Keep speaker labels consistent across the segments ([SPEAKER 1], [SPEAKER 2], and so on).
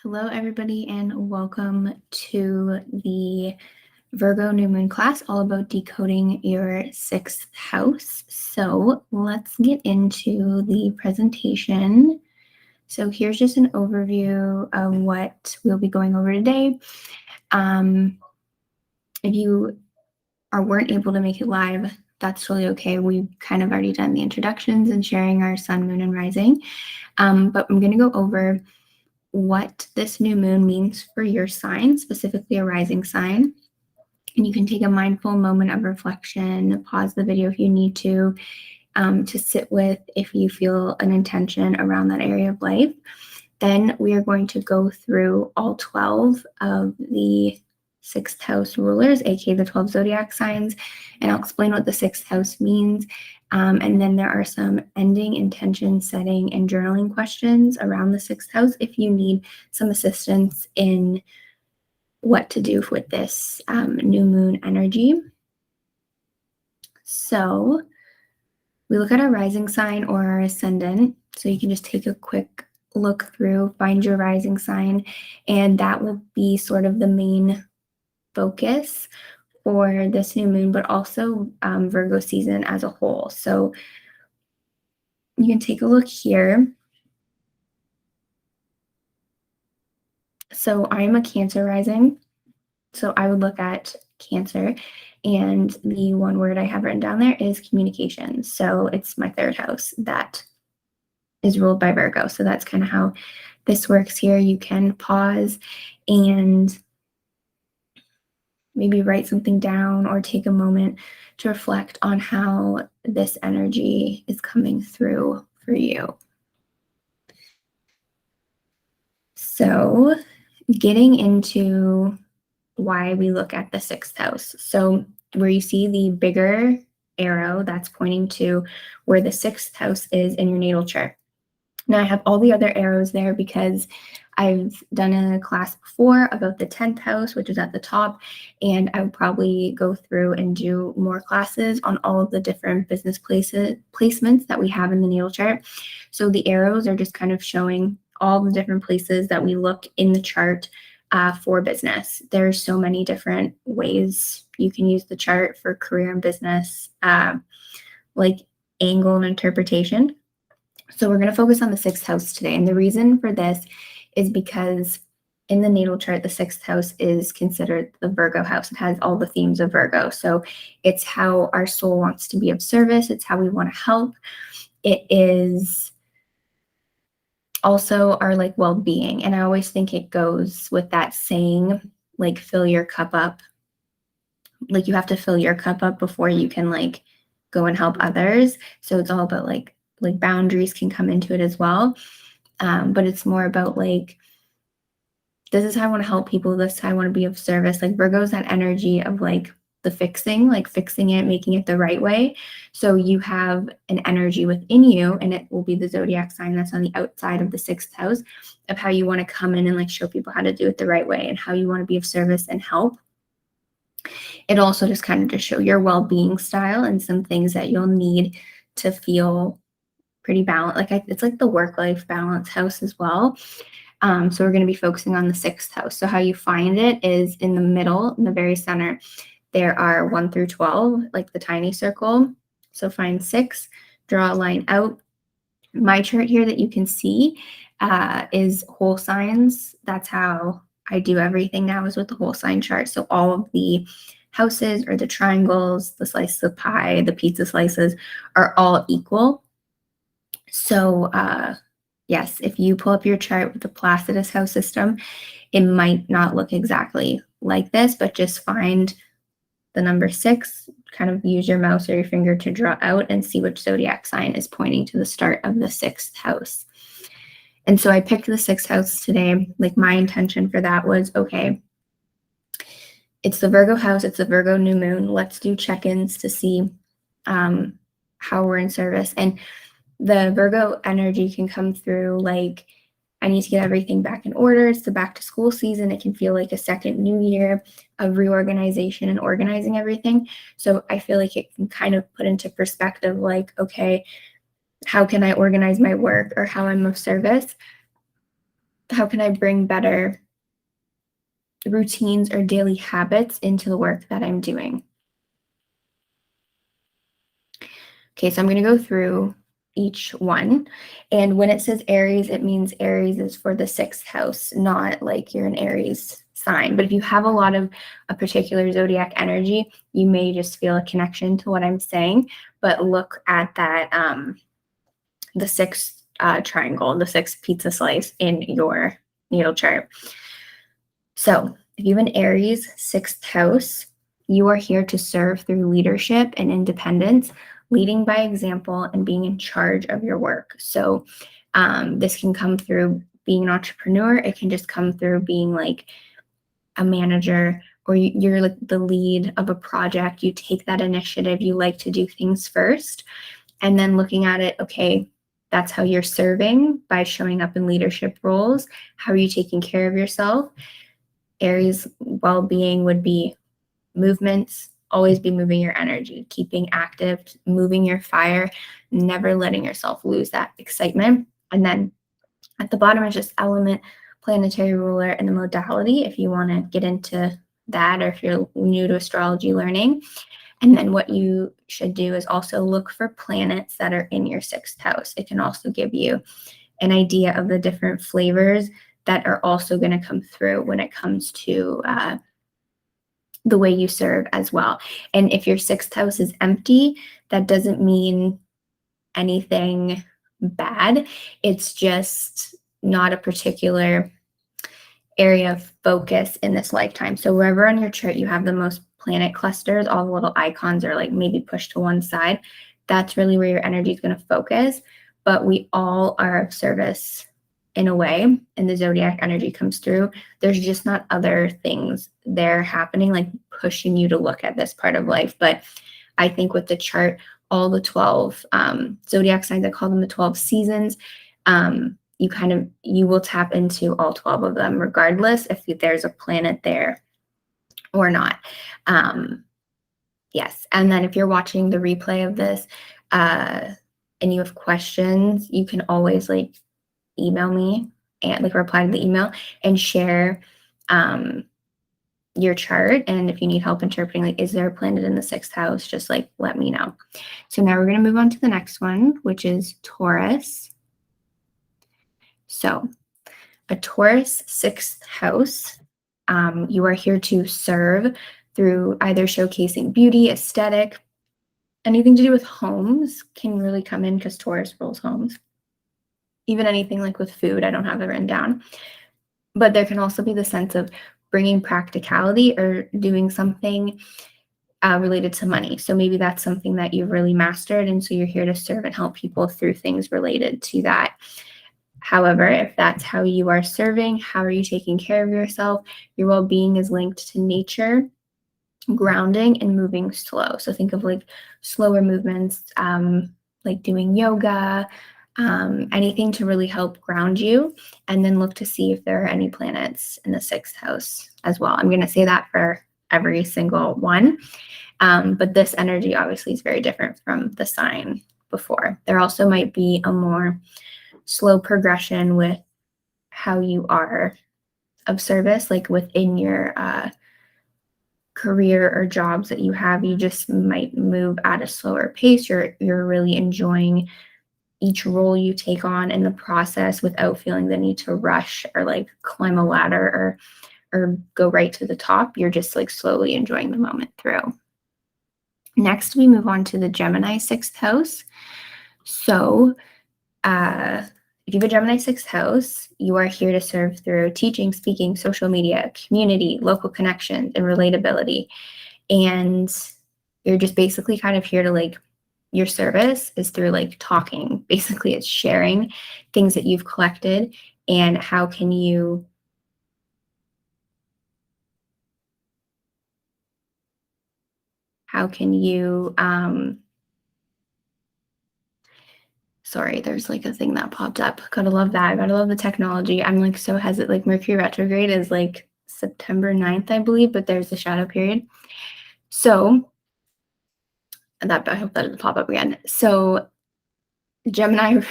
[SPEAKER 1] Hello, everybody, and welcome to the Virgo New Moon class, all about decoding your sixth house. So let's get into the presentation. So here's just an overview of what we'll be going over today. If you weren't able to make it live, that's totally okay. We've kind of already done the introductions and sharing our sun, moon, and rising. But I'm going to go over what this new moon means for your sign, specifically a rising sign. And you can take a mindful moment of reflection, pause the video if you need to sit with if you feel an intention around that area of life. Then we are going to go through all 12 of the sixth house rulers, aka the 12 zodiac signs, and I'll explain what the sixth house means. And then there are some ending, intention setting, and journaling questions around the sixth house if you need some assistance in what to do with this new moon energy. So we look at our rising sign or our ascendant. So you can just take a quick look through, find your rising sign, and that will be sort of the main focus for this new moon, but also Virgo season as a whole. So you can take a look here. So I'm a Cancer rising. So I would look at Cancer, and the one word I have written down there is communication. So it's my third house that is ruled by Virgo. So that's kind of how this works here. You can pause and maybe write something down or take a moment to reflect on how this energy is coming through for you. So getting into why we look at the sixth house. So where you see the bigger arrow, that's pointing to where the sixth house is in your natal chart. Now I have all the other arrows there because I've done a class before about the 10th house, which is at the top, and I would probably go through and do more classes on all of the different business placements that we have in the natal chart. So the arrows are just kind of showing all the different places that we look in the chart for business. There's so many different ways you can use the chart for career and business, like angle and interpretation. So we're going to focus on the sixth house today. And the reason for this is because in the natal chart, the sixth house is considered the Virgo house. It has all the themes of Virgo. So it's how our soul wants to be of service. It's how we want to help. It is also our well-being. And I always think it goes with that saying, fill your cup up. You have to fill your cup up before you can go and help others. So it's all about boundaries can come into it as well. But it's more about this is how I want to help people. This is how I want to be of service. Virgo's that energy of the fixing it, making it the right way. So you have an energy within you, and it will be the zodiac sign that's on the outside of the sixth house of how you want to come in and show people how to do it the right way and how you want to be of service and help. It also just kind of to show your well-being style and some things that you'll need to feel pretty balanced. It's the work-life balance house as well. So we're going to be focusing on the sixth house. So how you find it is in the middle, in the very center. There are 1 through 12, the tiny circle. So find 6, draw a line out. My chart here that you can see is whole signs. That's how I do everything now, is with the whole sign chart. So all of the houses or the triangles, the slices of pie, the pizza slices are all equal. So yes, if you pull up your chart with the Placidus house system, it might not look exactly like this, but just find the number 6, kind of use your mouse or your finger to draw out and see which zodiac sign is pointing to the start of the sixth house. And so I picked the sixth house today. My intention for that was, okay, it's the Virgo house, it's the Virgo new moon. Let's do check-ins to see how we're in service. And the Virgo energy can come through I need to get everything back in order. It's the back to school season. It can feel like a second new year of reorganization and organizing everything. So I feel like it can kind of put into perspective, okay, how can I organize my work or how I'm of service? how can I bring better routines or daily habits into the work that I'm doing? Okay, so I'm going to go through each one. And when it says Aries, it means Aries is for the sixth house, not like you're an Aries sign. But if you have a lot of a particular zodiac energy, you may just feel a connection to what I'm saying. But look at that, the sixth triangle, the sixth pizza slice in your natal chart. So if you have an Aries sixth house, you are here to serve through leadership and independence, leading by example and being in charge of your work. So this can come through being an entrepreneur. It can just come through being like a manager, or you're like the lead of a project. You take that initiative. You like to do things first. And then looking at it, okay, that's how you're serving by showing up in leadership roles. How are you taking care of yourself? Aries well-being would be movements, always be moving your energy, keeping active, moving your fire, never letting yourself lose that excitement. And then at the bottom is just element, planetary ruler, and the modality if you want to get into that, or if you're new to astrology learning. And then what you should do is also look for planets that are in your sixth house. It can also give you an idea of the different flavors that are also going to come through when it comes to the way you serve as well. And if your sixth house is empty, that doesn't mean anything bad. It's just not a particular area of focus in this lifetime. So wherever on your chart you have the most planet clusters, all the little icons are like maybe pushed to one side. That's really where your energy is going to focus. But we all are of service in a way, and the zodiac energy comes through. There's just not other things there happening, like pushing you to look at this part of life. But I think with the chart, all the 12 zodiac signs, I call them the 12 seasons, you will tap into all 12 of them, regardless if there's a planet there or not. Yes. And then if you're watching the replay of this and you have questions, you can always like email me and like reply to the email and share your chart. And if you need help interpreting, like, is there a planet in the sixth house? Just like let me know. So now we're going to move on to the next one, which is Taurus. So a Taurus sixth house, you are here to serve through either showcasing beauty, aesthetic, anything to do with homes can really come in because Taurus rules homes. Even anything like with food, I don't have it written down. But there can also be the sense of bringing practicality or doing something related to money. So maybe that's something that you've really mastered. And so you're here to serve and help people through things related to that. However, if that's how you are serving, how are you taking care of yourself? Your well-being is linked to nature, grounding, and moving slow. So think of like slower movements, like doing yoga, anything to really help ground you. And then look to see if there are any planets in the sixth house as well. I'm going to say that for every single one. But this energy obviously is very different from the sign before. There also might be a more slow progression with how you are of service, like within your career or jobs that you have. You just might move at a slower pace. You're really enjoying each role you take on in the process without feeling the need to rush or like climb a ladder or go right to the top. You're just like slowly enjoying the moment through. Next, we move on to the Gemini sixth house. So if you have a Gemini sixth house, you are here to serve through teaching, speaking, social media, community, local connections, and relatability. And you're just basically kind of here to like, your service is through like talking. Basically, it's sharing things that you've collected and how can you sorry, there's like a thing that popped up. Gotta love that. Gotta love the technology. I'm like so hesitant. Like Mercury retrograde is like September 9th, I believe, but there's a shadow period. So I hope that doesn't pop up again. So Gemini,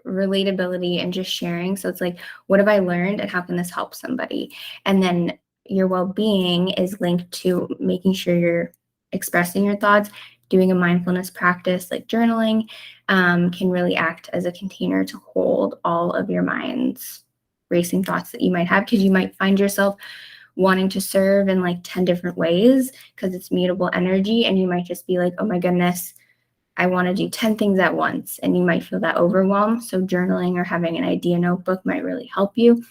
[SPEAKER 1] relatability and just sharing. So it's like, what have I learned and how can this help somebody? And then your well-being is linked to making sure you're expressing your thoughts. Doing a mindfulness practice like journaling can really act as a container to hold all of your mind's racing thoughts that you might have, because you might find yourself wanting to serve in like 10 different ways because it's mutable energy, and you might just be like, oh my goodness, I want to do 10 things at once, and you might feel that overwhelm. So journaling or having an idea notebook might really help you,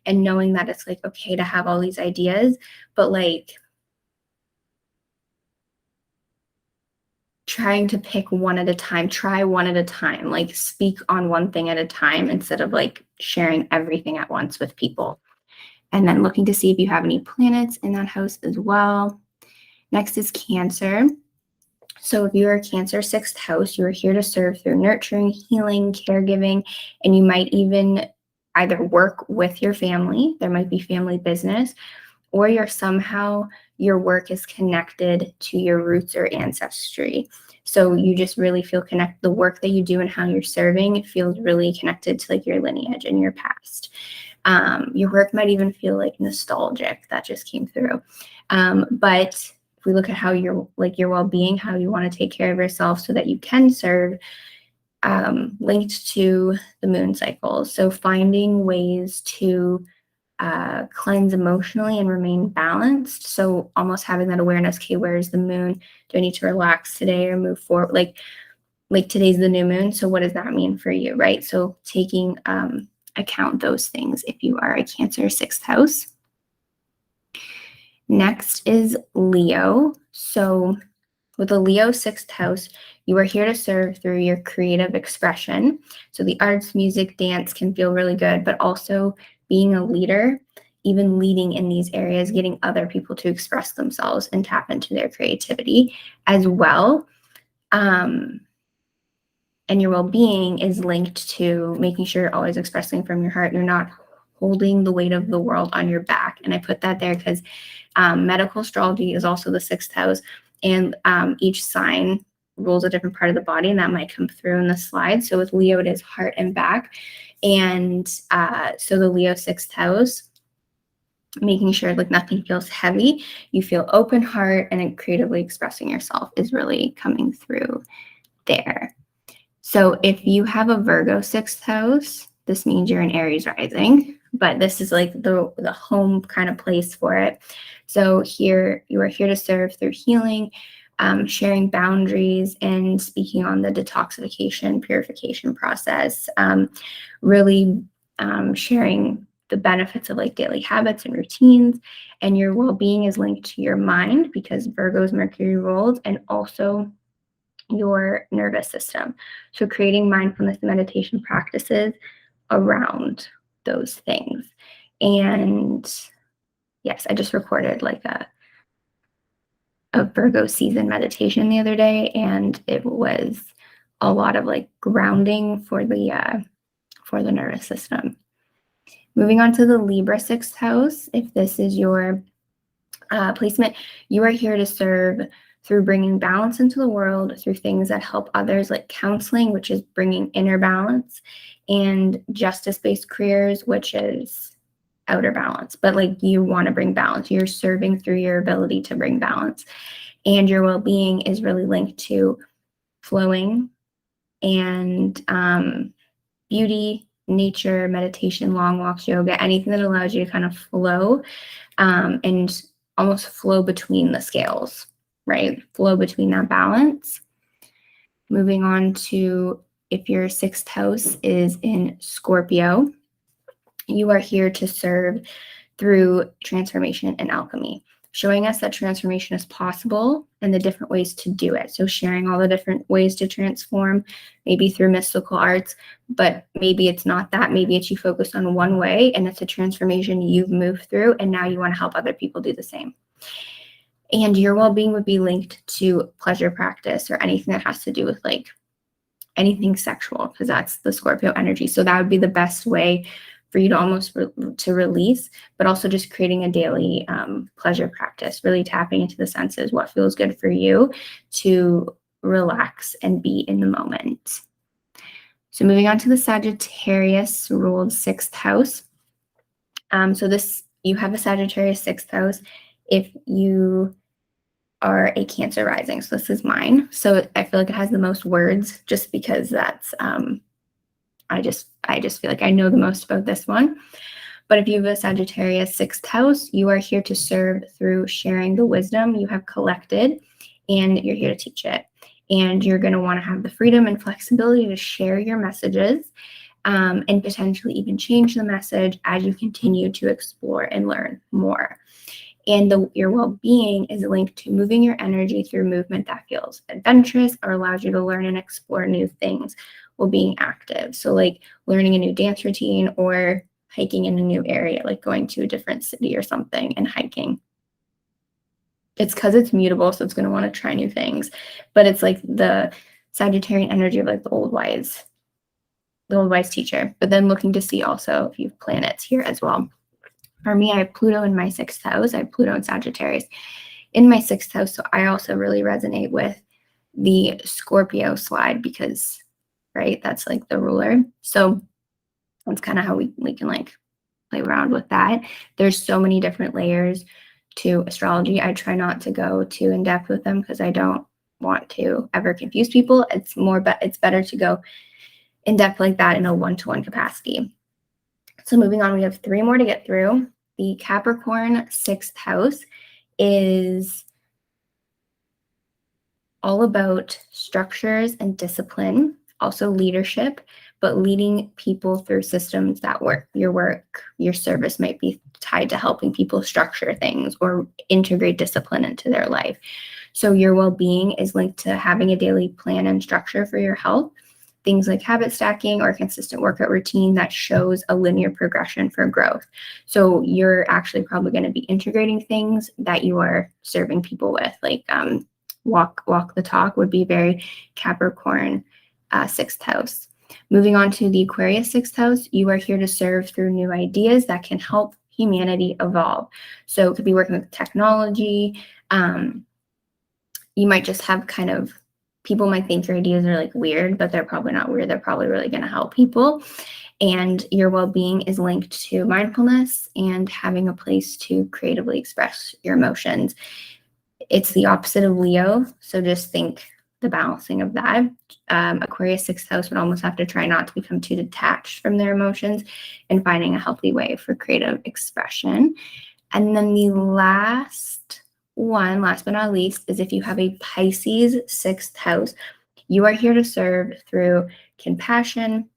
[SPEAKER 1] and knowing that it's like okay to have all these ideas, but like trying to pick one at a time, try one at a time, like speak on one thing at a time instead of like sharing everything at once with people. And then looking to see if you have any planets in that house as well. Next is Cancer. So if you are Cancer, sixth house, you are here to serve through nurturing, healing, caregiving, and you might even either work with your family, there might be family business, or your work is connected to your roots or ancestry. So you just really feel connected. The work that you do and how you're serving feels really connected to like your lineage and your past. Your work might even feel like nostalgic. That just came through. But if we look at how your well-being, how you want to take care of yourself so that you can serve, linked to the moon cycles. So finding ways to cleanse emotionally and remain balanced. So almost having that awareness, okay, where is the moon? Do I need to relax today or move forward? Like today's the new moon. So what does that mean for you, right? So taking account those things if you are a Cancer sixth house. Next is Leo. So with a Leo sixth house, you are here to serve through your creative expression. So the arts, music, dance can feel really good, but also being a leader, even leading in these areas, getting other people to express themselves and tap into their creativity as well. And your well-being is linked to making sure you're always expressing from your heart. You're not holding the weight of the world on your back. And I put that there because medical astrology is also the sixth house, and each sign rules a different part of the body, and that might come through in the slide. So with Leo, it is heart and back. And so the Leo sixth house, making sure like nothing feels heavy, you feel open heart, and creatively expressing yourself is really coming through there. So if you have a Virgo sixth house, this means you're an Aries rising, but this is like the home kind of place for it. So here, you are here to serve through healing, sharing boundaries, and speaking on the detoxification, purification process, really sharing the benefits of like daily habits and routines. And your well-being is linked to your mind because Virgo's Mercury ruled, and also your nervous system. So creating mindfulness and meditation practices around those things. And yes, I just recorded like a Virgo season meditation the other day, and it was a lot of like grounding for the nervous system. Moving on to the Libra sixth house, if this is your placement, you are here to serve through bringing balance into the world through things that help others, like counseling, which is bringing inner balance, and justice-based careers, which is outer balance. But like you want to bring balance, you're serving through your ability to bring balance. And your well-being is really linked to flowing and beauty, nature, meditation, long walks, yoga, anything that allows you to kind of flow and almost flow between the scales, right? Flow between that balance. Moving on to if your sixth house is in Scorpio, you are here to serve through transformation and alchemy, showing us that transformation is possible and the different ways to do it. So sharing all the different ways to transform, maybe through mystical arts, but maybe it's not that. Maybe it's you focus on one way and it's a transformation you've moved through, and now you want to help other people do the same. And your well-being would be linked to pleasure practice or anything that has to do with like anything sexual, because that's the Scorpio energy. So that would be the best way for you to almost to release, but also just creating a daily pleasure practice, really tapping into the senses, what feels good for you to relax and be in the moment. So moving on to the Sagittarius ruled sixth house. So this, you have a Sagittarius sixth house if you are a Cancer rising. So this is mine. So I feel like it has the most words just because that's, I just feel like I know the most about this one. But if you have a Sagittarius sixth house, you are here to serve through sharing the wisdom you have collected, and you're here to teach it. And you're going to want to have the freedom and flexibility to share your messages, and potentially even change the message as you continue to explore and learn more. And your well-being is linked to moving your energy through movement that feels adventurous or allows you to learn and explore new things while being active. So like learning a new dance routine or hiking in a new area, like going to a different city or something and hiking. It's because it's mutable, so it's going to want to try new things. But it's like the Sagittarian energy of like the old wise teacher. But then looking to see also if you have planets here as well. For me, I have Pluto in my sixth house. I have Pluto and Sagittarius in my sixth house. So I also really resonate with the Scorpio slide because, right, that's like the ruler. So that's kind of how we can like play around with that. There's so many different layers to astrology. I try not to go too in depth with them because I don't want to ever confuse people. It's better to go in depth like that in a one-to-one capacity. So moving on, we have 3 more to get through. The Capricorn sixth house is all about structures and discipline, also leadership, but leading people through systems that work. Your service might be tied to helping people structure things or integrate discipline into their life. So your well-being is linked to having a daily plan and structure for your health. Things like habit stacking or a consistent workout routine that shows a linear progression for growth. So you're actually probably going to be integrating things that you are serving people with, like walk the talk would be very Capricorn sixth house. Moving on to the Aquarius sixth house, you are here to serve through new ideas that can help humanity evolve. So it could be working with technology. You might just have kind of, people might think your ideas are like weird, but they're probably not weird. They're probably really going to help people. And your well-being is linked to mindfulness and having a place to creatively express your emotions. It's the opposite of Leo. So just think the balancing of that. Aquarius sixth house would almost have to try not to become too detached from their emotions and finding a healthy way for creative expression. And then the last but not least, is if you have a Pisces sixth house, you are here to serve through compassion,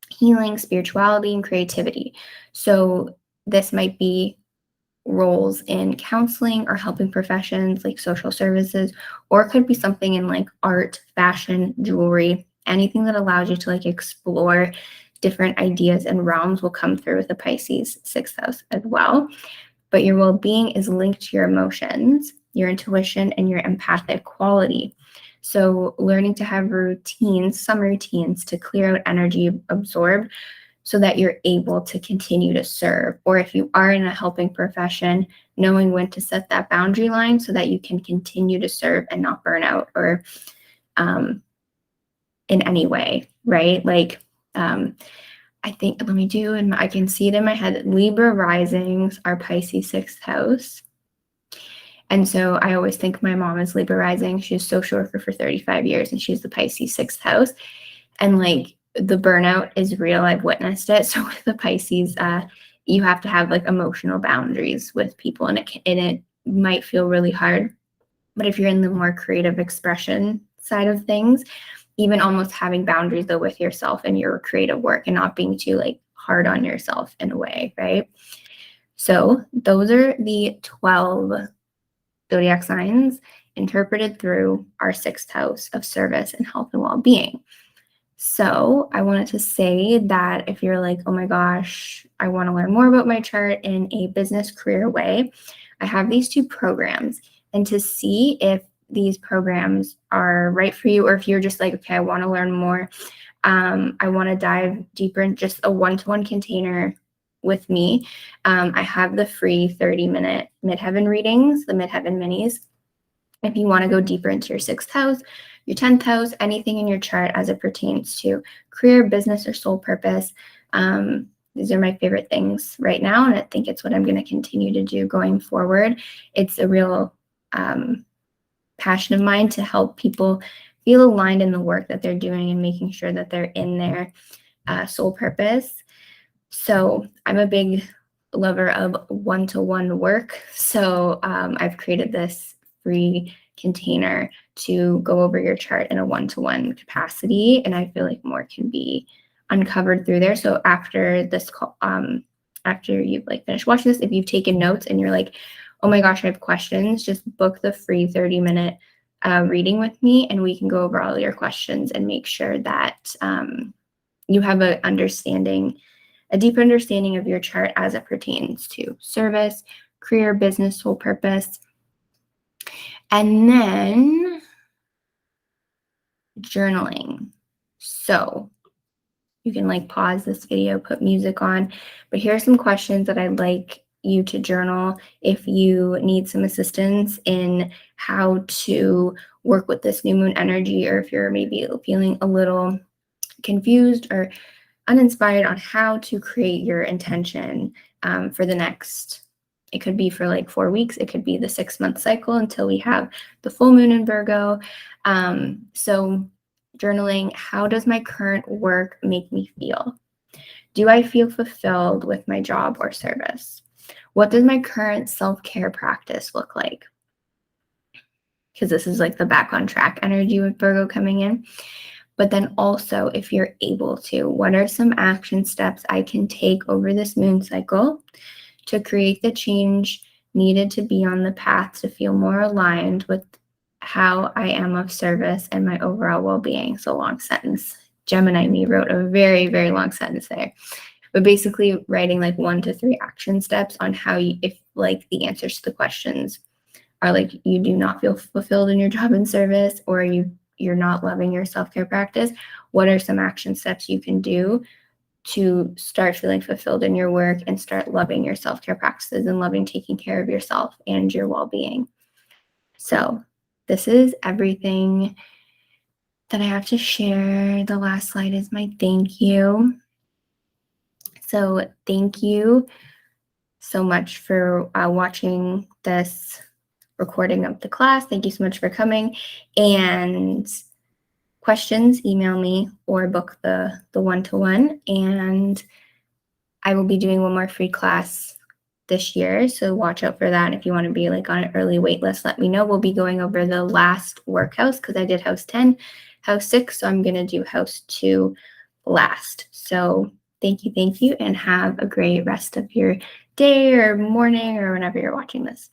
[SPEAKER 1] healing, spirituality, and creativity. So this might be roles in counseling or helping professions like social services, or it could be something in like art, fashion, jewelry, anything that allows you to like explore different ideas and realms will come through with the Pisces sixth house as well. But your well-being is linked to your emotions, your intuition, and your empathic quality. So learning to have some routines to clear out energy absorbed so that you're able to continue to serve. Or if you are in a helping profession, knowing when to set that boundary line so that you can continue to serve and not burn out or in any way, right? Like, I think, I can see it in my head, Libra risings are Pisces sixth house. And so I always think my mom is Libra rising. She was social worker for 35 years and she's the Pisces sixth house. And like the burnout is real. I've witnessed it. So with the Pisces, you have to have like emotional boundaries with people, and it might feel really hard. But if you're in the more creative expression side of things, even almost having boundaries though with yourself and your creative work and not being too like hard on yourself in a way, right? So those are the 12 zodiac signs interpreted through our sixth house of service and health and well-being. So I wanted to say that if you're like, oh my gosh, I want to learn more about my chart in a business career way, I have these 2 programs. And to see if these programs are right for you, or if you're just like, okay, I want to learn more, I want to dive deeper in just a one-to-one container with me. I have the free 30-minute midheaven readings, the midheaven minis. If you want to go deeper into your sixth house, your 10th house, anything in your chart as it pertains to career, business, or soul purpose. These are my favorite things right now, and I think it's what I'm going to continue to do going forward. It's a real passion of mine to help people feel aligned in the work that they're doing and making sure that they're in their soul purpose. So I'm a big lover of one-to-one work. So I've created this free container to go over your chart in a one-to-one capacity. And I feel like more can be uncovered through there. So after this call, after you've like finished watching this, if you've taken notes and you're like, oh my gosh, I have questions, just book the free 30-minute reading with me, and we can go over all your questions and make sure that you have a deeper understanding of your chart as it pertains to service, career, business, soul purpose. And then journaling. So you can like pause this video, put music on, but here are some questions that I'd like you to journal if you need some assistance in how to work with this new moon energy, or if you're maybe feeling a little confused or uninspired on how to create your intention for the next, it could be for like 4 weeks, it could be the 6-month cycle until we have the full moon in Virgo. So journaling, how does my current work make me feel? Do I feel fulfilled with my job or service? What does my current self-care practice look like? Because this is like the back on track energy with Virgo coming in. But then also, if you're able to, what are some action steps I can take over this moon cycle to create the change needed to be on the path to feel more aligned with how I am of service and my overall well-being? So long sentence. Gemini me wrote a very, very long sentence there. But basically writing like 1 to 3 action steps on how you, if like the answers to the questions are like you do not feel fulfilled in your job and service, or you're not loving your self-care practice, what are some action steps you can do to start feeling fulfilled in your work and start loving your self-care practices and loving taking care of yourself and your well-being? So this is everything that I have to share. The last slide is my thank you. So thank you so much for watching this recording of the class. Thank you so much for coming. And questions, email me or book the one-to-one. And I will be doing one more free class this year, so watch out for that. If you want to be like on an early wait list, let me know. We'll be going over the last work house because I did house 10, house 6, so I'm going to do house 2 last. So thank you, and have a great rest of your day or morning or whenever you're watching this.